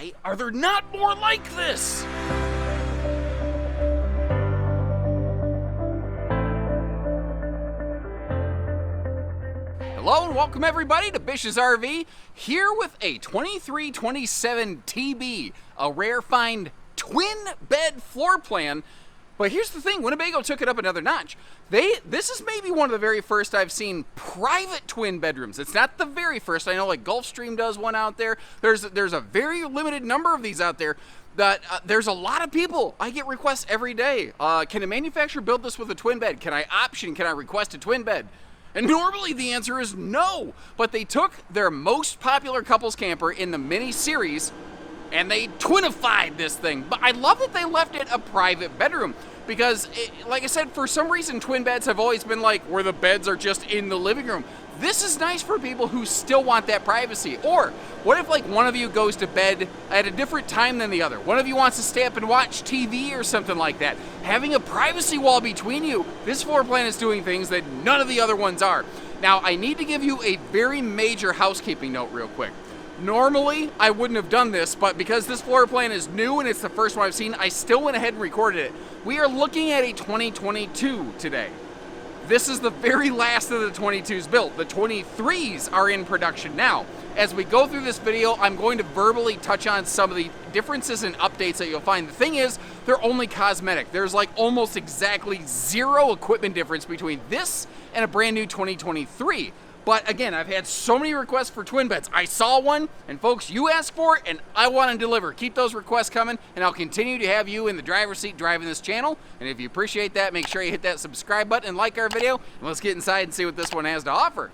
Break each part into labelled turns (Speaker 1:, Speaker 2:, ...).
Speaker 1: Why are there not more like this? Hello and welcome everybody to Bish's RV, here with a 2327 TB, a rare find twin bed floor plan. But here's the thing, Winnebago took it up another notch. This is maybe one of the very first I've seen private twin bedrooms. It's not the very first. I know like Gulfstream does one out there. There's a very limited number of these out there. That there's a lot of people. I get requests every day. Can a manufacturer build this with a twin bed? Can I request a twin bed? And normally the answer is no. But they took their most popular couples camper in the Minnie series and they twinified this thing. But I love that they left it a private bedroom. Because, like I said, for some reason, twin beds have always been like where the beds are just in the living room. This is nice for people who still want that privacy. Or, what if like one of you goes to bed at a different time than the other? One of you wants to stay up and watch TV or something like that. Having a privacy wall between you, this floor plan is doing things that none of the other ones are. Now, I need to give you a very major housekeeping note real quick. Normally, I wouldn't have done this, but because this floor plan is new and it's the first one I've seen, I still went ahead and recorded it. We are looking at a 2022 today. This is the very last of the 22s built. The 23s are in production now. As we go through this video, I'm going to verbally touch on some of the differences and updates that you'll find. The thing is, they're only cosmetic. There's like almost exactly zero equipment difference between this and a brand new 2023. But again, I've had so many requests for twin beds. I saw one, and folks, you asked for it, and I want to deliver. Keep those requests coming, and I'll continue to have you in the driver's seat driving this channel. And if you appreciate that, make sure you hit that subscribe button and like our video. And let's get inside and see what this one has to offer.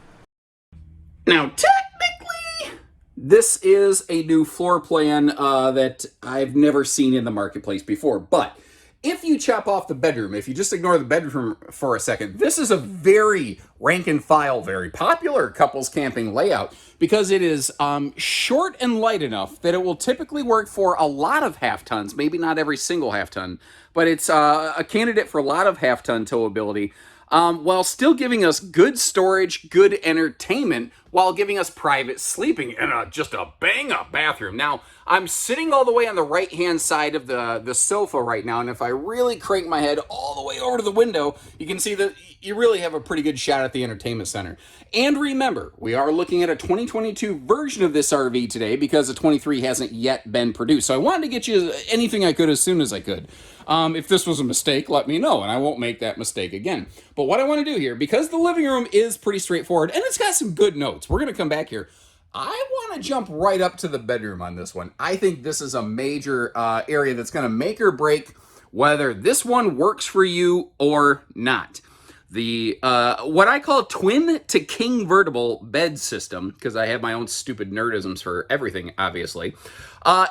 Speaker 1: Now, technically, this is a new floor plan that I've never seen in the marketplace before, but if you chop off the bedroom, if you just ignore the bedroom for a second, this is a very rank and file, very popular couples camping layout because it is short and light enough that it will typically work for a lot of half tons, maybe not every single half ton, but it's a candidate for a lot of half ton towability, while still giving us good storage, good entertainment, while giving us private sleeping and just a bang-up bathroom. Now, I'm sitting all the way on the right-hand side of the sofa right now, and if I really crank my head all the way over to the window, you can see that you really have a pretty good shot at the entertainment center. And remember, we are looking at a 2022 version of this RV today because the 23 hasn't yet been produced. So I wanted to get you anything I could as soon as I could. If this was a mistake, let me know, and I won't make that mistake again. But what I want to do here, because the living room is pretty straightforward, and it's got some good notes, we're going to come back here. I want to jump right up to the bedroom on this one. I think this is a major area that's going to make or break whether this one works for you or not. The what I call twin to king vertible bed system, because I have my own stupid nerdisms for everything, obviously.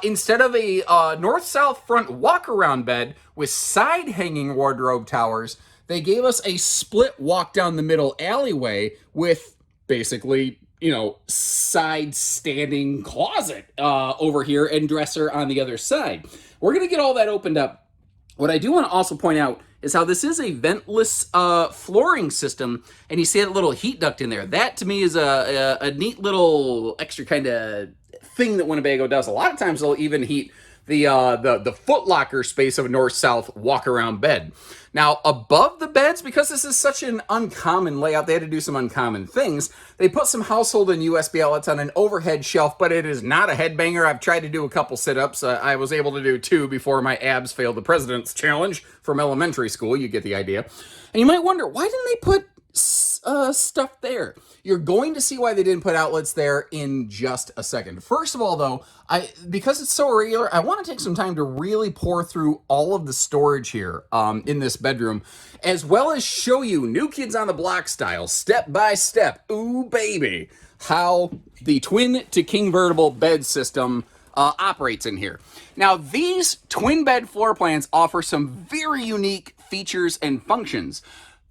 Speaker 1: Instead of a north-south front walk-around bed with side-hanging wardrobe towers, they gave us a split walk down the middle alleyway with basically, you know, side standing closet over here and dresser on the other side. We're going to get all that opened up. What I do want to also point out is how this is a ventless flooring system, and you see that little heat duct in there. That, to me, is a neat little extra kind of thing that Winnebago does. A lot of times they'll even heat the foot locker space of a north-south walk-around bed. Now, above the beds, because this is such an uncommon layout, they had to do some uncommon things. They put some household and USB outlets on an overhead shelf, but it is not a headbanger. I've tried to do a couple sit-ups. I was able to do 2 before my abs failed the President's Challenge from elementary school. You get the idea. And you might wonder, why didn't they put stuff there? You're going to see why they didn't put outlets there in just a second. First of all, though, because it's so irregular, I want to take some time to really pour through all of the storage here in this bedroom, as well as show you New Kids on the Block style, step by step, ooh baby, how the twin to king vertible bed system operates in here. Now, these twin bed floor plans offer some very unique features and functions.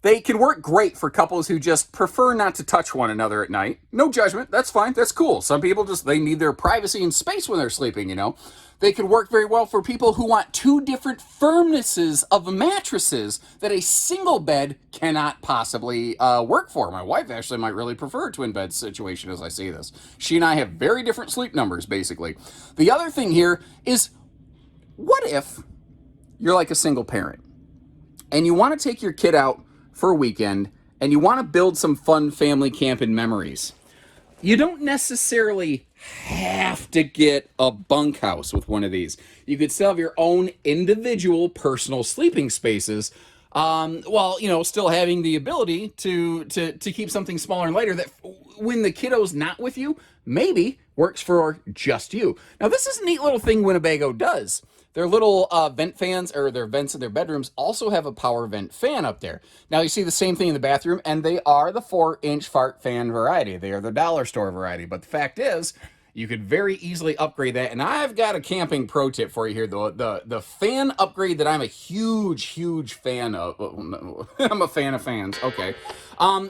Speaker 1: They can work great for couples who just prefer not to touch one another at night. No judgment, that's fine, that's cool. Some people they need their privacy and space when they're sleeping, you know. They could work very well for people who want two different firmnesses of mattresses that a single bed cannot possibly work for. My wife actually might really prefer a twin bed situation as I say this. She and I have very different sleep numbers, basically. The other thing here is, what if you're like a single parent and you want to take your kid out for a weekend and you want to build some fun family camping memories? You don't necessarily have to get a bunkhouse with one of these. You could still have your own individual personal sleeping spaces, while, you know, still having the ability to keep something smaller and lighter that when the kiddo's not with you, maybe works for just you. Now, this is a neat little thing Winnebago does. Their little vent fans, or their vents in their bedrooms, also have a power vent fan up there. Now, you see the same thing in the bathroom, and they are the 4-inch fart fan variety. They are the dollar store variety. But the fact is, you could very easily upgrade that. And I've got a camping pro tip for you here. The fan upgrade that I'm a huge fan of, I'm a fan of fans, okay,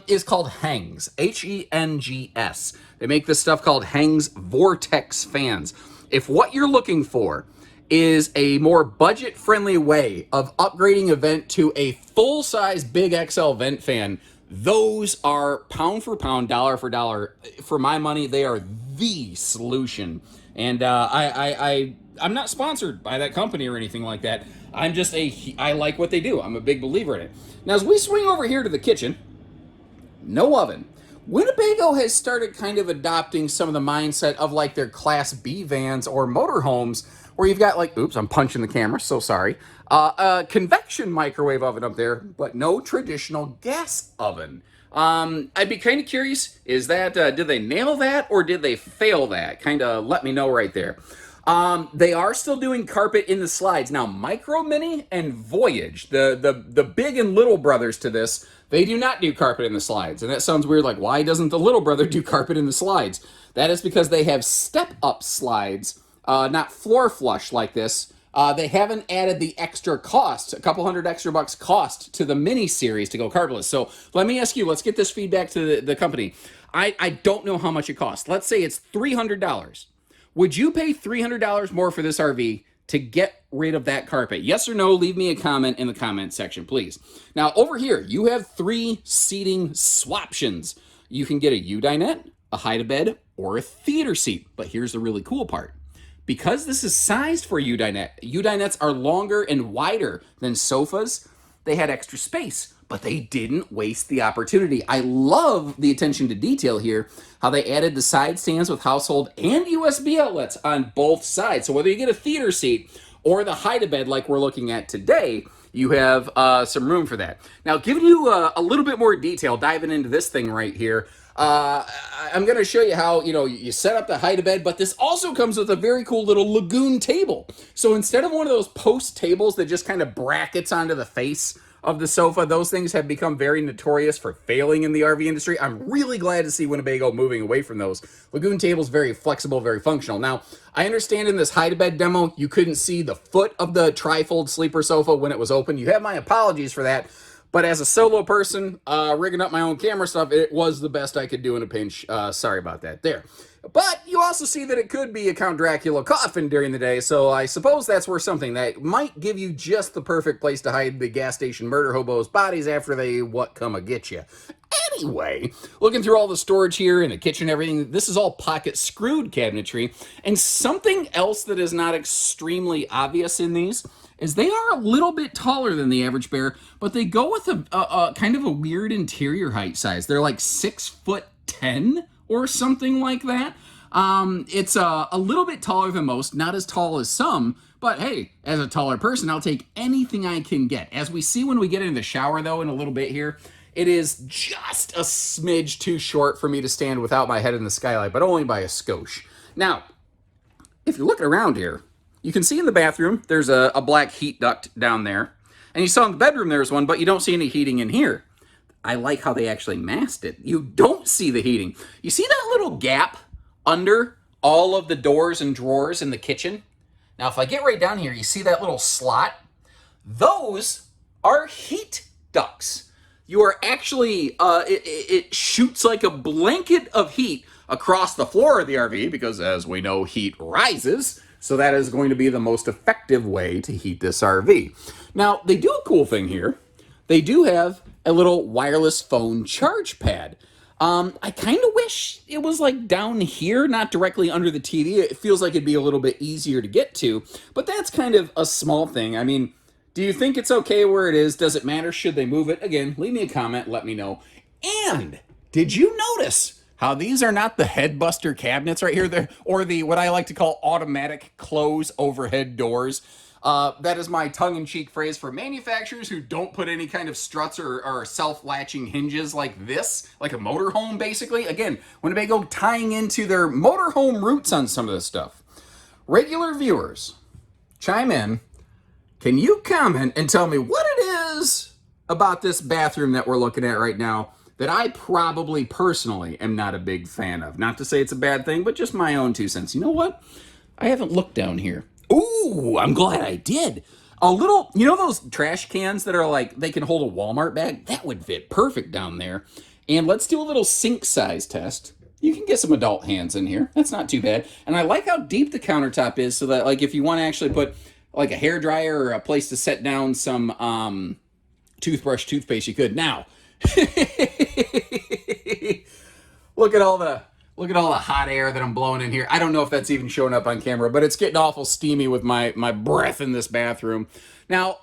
Speaker 1: is called Hengs, Hengs. They make this stuff called Hengs Vortex fans. If what you're looking for is a more budget-friendly way of upgrading a vent to a full-size Big XL vent fan, those are pound for pound, dollar for dollar. For my money, they are the solution. And I'm not sponsored by that company or anything like that. I like what they do. I'm a big believer in it. Now, as we swing over here to the kitchen, no oven. Winnebago has started kind of adopting some of the mindset of like their Class B vans or motorhomes, where you've got like, oops, I'm punching the camera, so sorry, a convection microwave oven up there, but no traditional gas oven. I'd be kind of curious, is that, did they nail that or did they fail that? Kind of let me know right there. They are still doing carpet in the slides. Now, Micro Mini and Voyage, the big and little brothers to this, they do not do carpet in the slides. And that sounds weird, like, why doesn't the little brother do carpet in the slides? That is because they have step-up slides, not floor flush like this. They haven't added the extra cost, a couple $100 extra cost to the Mini series to go carpetless. So let me ask you, let's get this feedback to the company. I don't know how much it costs. Let's say it's $300. Would you pay $300 more for this RV to get rid of that carpet? Yes or no? Leave me a comment in the comment section, please. Now, over here, you have 3 seating swaptions. You can get a U-dinette, a hide-a-bed, or a theater seat. But here's the really cool part. Because this is sized for U-dinette, U-dinettes are longer and wider than sofas. They had extra space, but they didn't waste the opportunity. I love the attention to detail here, how they added the side stands with household and USB outlets on both sides. So whether you get a theater seat or the hide-a-bed like we're looking at today, you have some room for that. Now, giving you a little bit more detail, diving into this thing right here, I'm going to show you how, you set up the hide-a-bed, but this also comes with a very cool little lagoon table. So instead of one of those post tables that just kind of brackets onto the face of the sofa, those things have become very notorious for failing in the RV industry. I'm really glad to see Winnebago moving away from those. Lagoon tables, very flexible, very functional. Now, I understand in this hide-a-bed demo, you couldn't see the foot of the tri-fold sleeper sofa when it was open. You have my apologies for that. But as a solo person, rigging up my own camera stuff, it was the best I could do in a pinch. Sorry about that there. But you also see that it could be a Count Dracula coffin during the day, so I suppose that's worth something. That might give you just the perfect place to hide the gas station murder hobos' bodies after they come get you. Anyway, looking through all the storage here in the kitchen, everything, this is all pocket screwed cabinetry. And something else that is not extremely obvious in these is they are a little bit taller than the average bear, but they go with a kind of a weird interior height size. They're like 6'10" or something like that. It's a little bit taller than most, not as tall as some, but hey, as a taller person, I'll take anything I can get. As we see when we get into the shower, though, in a little bit here, it is just a smidge too short for me to stand without my head in the skylight, but only by a skosh. Now, if you're looking around here, you can see in the bathroom, there's a black heat duct down there. And you saw in the bedroom there's one, but you don't see any heating in here. I like how they actually masked it. You don't see the heating. You see that little gap under all of the doors and drawers in the kitchen? Now, if I get right down here, you see that little slot? Those are heat ducts. you are actually, it shoots like a blanket of heat across the floor of the RV because, as we know, heat rises. So that is going to be the most effective way to heat this RV. Now, they do a cool thing here. They do have a little wireless phone charge pad. I kind of wish it was like down here, not directly under the TV. It feels like it'd be a little bit easier to get to, but that's kind of a small thing. I mean, do you think it's okay where it is? Does it matter? Should they move it? Again, leave me a comment, let me know. And did you notice how these are not the headbuster cabinets right here, or the what I like to call automatic close overhead doors? That is my tongue-in-cheek phrase for manufacturers who don't put any kind of struts or self-latching hinges like this, like a motorhome, basically. Again, Winnebago tying into their motorhome roots on some of this stuff. Regular viewers, chime in. Can you comment and tell me what it is about this bathroom that we're looking at right now that I probably personally am not a big fan of? Not to say it's a bad thing, but just my own 2 cents. You know what? I haven't looked down here. Ooh, I'm glad I did. A little, you know those trash cans that are like, they can hold a Walmart bag? That would fit perfect down there. And let's do a little sink size test. You can get some adult hands in here. That's not too bad. And I like how deep the countertop is so that, like, if you want to actually put like a hair dryer or a place to set down some toothbrush, toothpaste, you could. Now, look at all the hot air that I'm blowing in here. I don't know if that's even showing up on camera, but it's getting awful steamy with my breath in this bathroom. Now,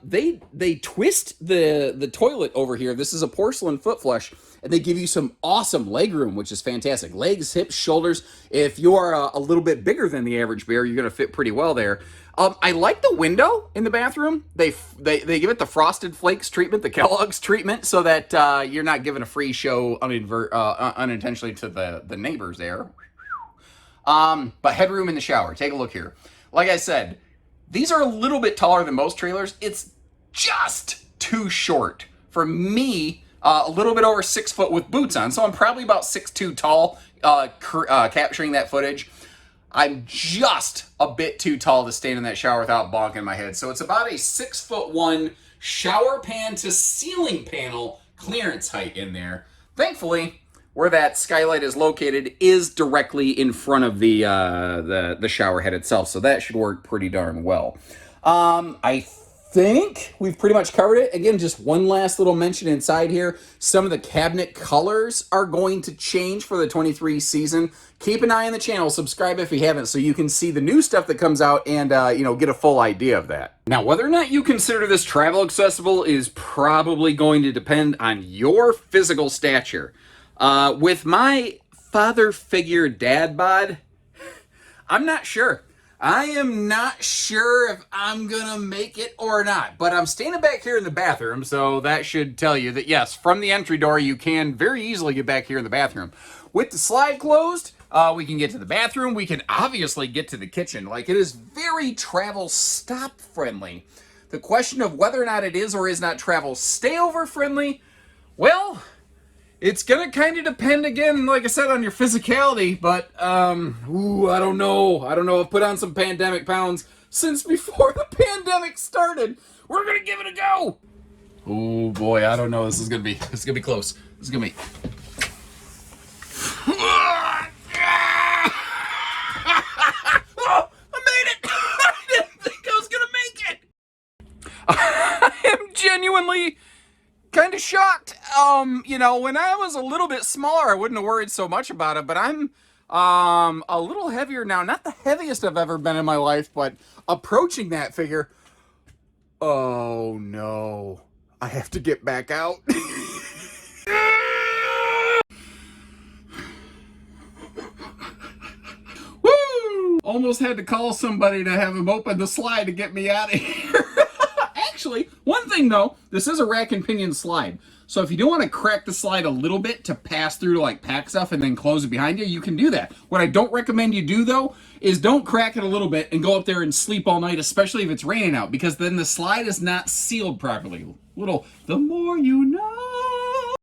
Speaker 1: they twist the toilet over here. This is a porcelain foot flush, and they give you some awesome leg room, which is fantastic. Legs, hips, shoulders. If you are a little bit bigger than the average bear, you're going to fit pretty well there. I like the window in the bathroom. They give it the Frosted Flakes treatment, the Kellogg's treatment, so that you're not giving a free show unintentionally to the neighbors there. But headroom in the shower. Take a look here. Like I said, these are a little bit taller than most trailers. It's just too short for me. A little bit over 6 foot with boots on, so I'm probably about 6'2" tall, capturing that footage. I'm just a bit too tall to stand in that shower without bonking my head. So it's about a 6'1" shower pan to ceiling panel clearance height in there. Thankfully, where that skylight is located is directly in front of the shower head itself. So that should work pretty darn well. I think we've pretty much covered it. Again, just one last little mention inside here. Some of the cabinet colors are going to change for the 23 season. Keep an eye on the channel. Subscribe if you haven't so you can see the new stuff that comes out and, get a full idea of that. Now, whether or not you consider this travel accessible is probably going to depend on your physical stature. With my father figure dad bod, I'm not sure. I am not sure if I'm gonna make it or not, but I'm standing back here in the bathroom, so that should tell you that yes, from the entry door, you can very easily get back here in the bathroom. With the slide closed, we can get to the bathroom. We can obviously get to the kitchen. Like, it is very travel stop friendly. The question of whether or not it is or is not travel stayover friendly, well, it's gonna kind of depend, again, like I said, on your physicality, but, I don't know. I've put on some pandemic pounds since before the pandemic started. We're gonna give it a go. Oh boy, I don't know. This is gonna be close. This is gonna be. Oh, I made it. I didn't think I was gonna make it. I am genuinely kind of shocked. When I was a little bit smaller, I wouldn't have worried so much about it, but I'm a little heavier now. Not the heaviest I've ever been in my life, but approaching that figure. Oh no, I have to get back out. Woo! Almost had to call somebody to have him open the slide to get me out of here. Actually, one thing though, this is a rack and pinion slide. So if you do want to crack the slide a little bit to pass through to like pack stuff and then close it behind you, you can do that. What I don't recommend you do though, is don't crack it a little bit and go up there and sleep all night, especially if it's raining out, because then the slide is not sealed properly. The more you know.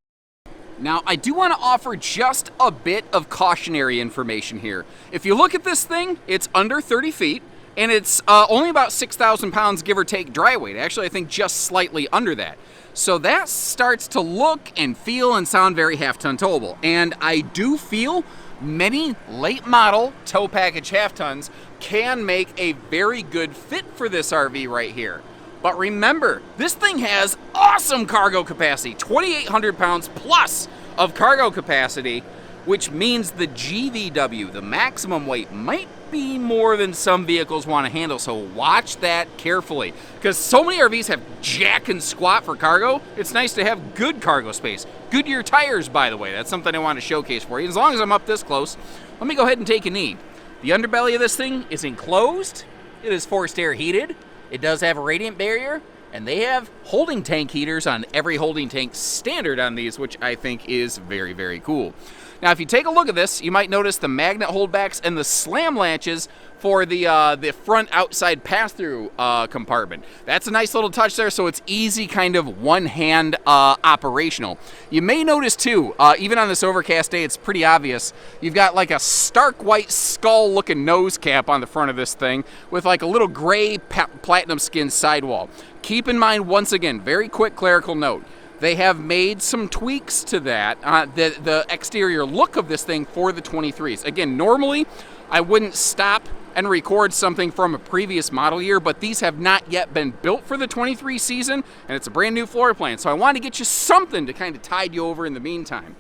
Speaker 1: Now, I do want to offer just a bit of cautionary information here. If you look at this thing, it's under 30 feet. and it's only about 6,000 pounds, give or take, dry weight. Actually, I think just slightly under that. So that starts to look and feel and sound very half-ton towable. And I do feel many late model tow package half-tons can make a very good fit for this RV right here. But remember, this thing has awesome cargo capacity, 2,800 pounds plus of cargo capacity, which means the GVW, the maximum weight, might be more than some vehicles want to handle. So watch that carefully, because so many RVs have jack and squat for cargo. It's nice to have good cargo space. Goodyear tires, by the way. That's something I want to showcase for you. As long as I'm up this close, let me go ahead and take a knee. The underbelly of this thing is enclosed. It is forced air heated. It does have a radiant barrier, and they have holding tank heaters on every holding tank standard on these, which I think is very, very cool. Now, if you take a look at this, you might notice the magnet holdbacks and the slam latches for the front outside pass-through compartment. That's a nice little touch there, so it's easy kind of one-hand operational. You may notice, too, even on this overcast day, it's pretty obvious, you've got like a stark white skull-looking nose cap on the front of this thing with like a little gray platinum skin sidewall. Keep in mind, once again, very quick clerical note, they have made some tweaks to that, the exterior look of this thing for the 23s. Again, normally I wouldn't stop and record something from a previous model year, but these have not yet been built for the 23 season, and it's a brand new floor plan, so I wanted to get you something to kind of tide you over in the meantime.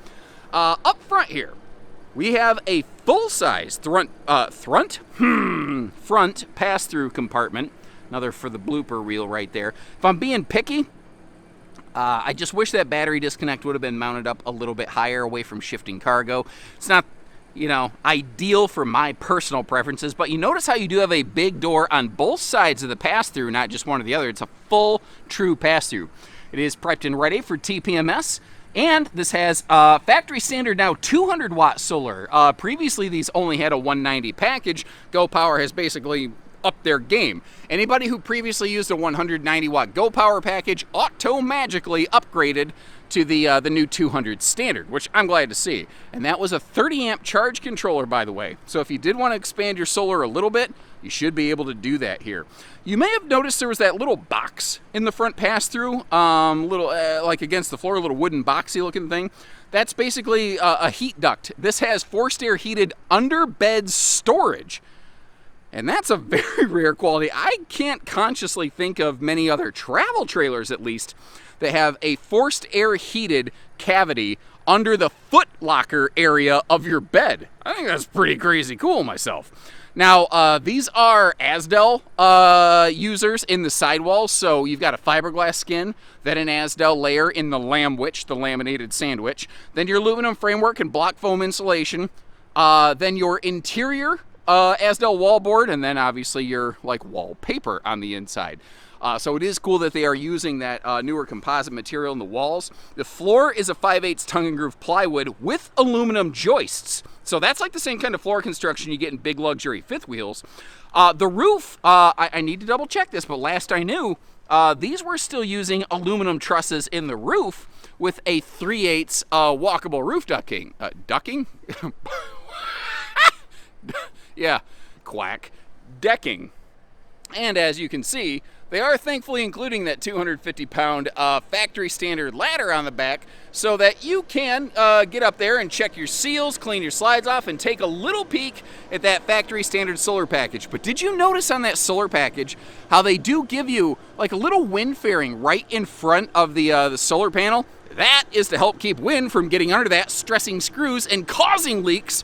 Speaker 1: Up front here, we have a full-size front pass-through compartment. Another for the blooper reel right there. If I'm being picky, I just wish that battery disconnect would have been mounted up a little bit higher away from shifting cargo. It's not, ideal for my personal preferences, but you notice how you do have a big door on both sides of the pass-through, not just one or the other. It's a full, true pass-through. It is prepped and ready for TPMS, and this has factory standard now 200-watt solar. Previously, these only had a 190 package. Go Power has basically up their game. Anybody who previously used a 190-watt Go Power package auto-magically upgraded to the new 200 standard, which I'm glad to see. And that was a 30-amp charge controller, by the way. So if you did want to expand your solar a little bit, you should be able to do that here. You may have noticed there was that little box in the front pass-through, like against the floor, a little wooden boxy-looking thing. That's basically a heat duct. This has forced air heated under-bed storage. And that's a very rare quality. I can't consciously think of many other travel trailers, at least, that have a forced air heated cavity under the foot locker area of your bed. I think that's pretty crazy cool myself. Now, these are Asdel users in the sidewalls, so you've got a fiberglass skin, then an Asdel layer in the Lamwich, the laminated sandwich, then your aluminum framework and block foam insulation, then your interior Asdel wallboard, and then obviously your wallpaper on the inside. So it is cool that they are using that newer composite material in the walls. The floor is a 5/8 tongue and groove plywood with aluminum joists. So that's like the same kind of floor construction you get in big luxury fifth wheels. The roof, I need to double check this, but last I knew, these were still using aluminum trusses in the roof with a 3/8 walkable roof ducking. Ducking? Yeah, quack. Decking. And as you can see, they are thankfully including that 250-pound factory standard ladder on the back so that you can get up there and check your seals, clean your slides off, and take a little peek at that factory standard solar package. But did you notice on that solar package how they do give you like a little wind fairing right in front of the solar panel? That is to help keep wind from getting under that, stressing screws, and causing leaks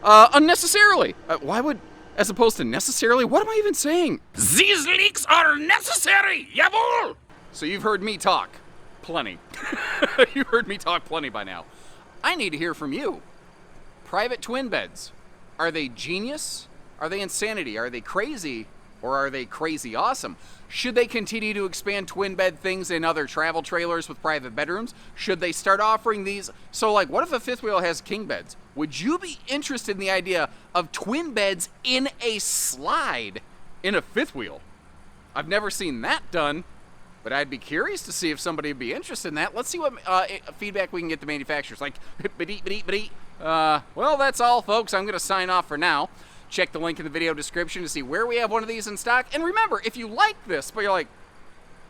Speaker 1: unnecessarily. Why would, as opposed to necessarily, what am I even saying? These leaks are necessary, jawohl! So you've heard me talk plenty. You've heard me talk plenty by now. I need to hear from you. Private twin beds. Are they genius? Are they insanity? Are they crazy? Or are they crazy awesome? Should they continue to expand twin bed things in other travel trailers with private bedrooms? Should they start offering these? So what if a fifth wheel has king beds? Would you be interested in the idea of twin beds in a slide in a fifth wheel? I've never seen that done, but I'd be curious to see if somebody would be interested in that. Let's see what feedback we can get the manufacturers. Well, that's all, folks. I'm going to sign off for now. Check the link in the video description to see where we have one of these in stock. And remember, if you like this, but you're like,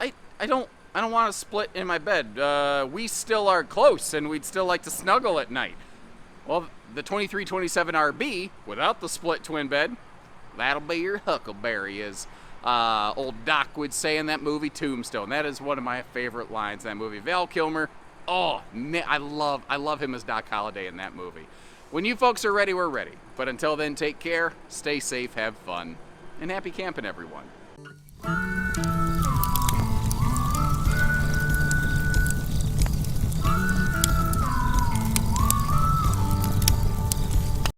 Speaker 1: I don't want to split in my bed. We still are close, and we'd still like to snuggle at night. Well, the 2327 RB, without the split twin bed, that'll be your huckleberry, as old Doc would say in that movie Tombstone. That is one of my favorite lines in that movie. Val Kilmer, oh, man, I love him as Doc Holliday in that movie. When you folks are ready, we're ready. But until then, take care, stay safe, have fun, and happy camping, everyone.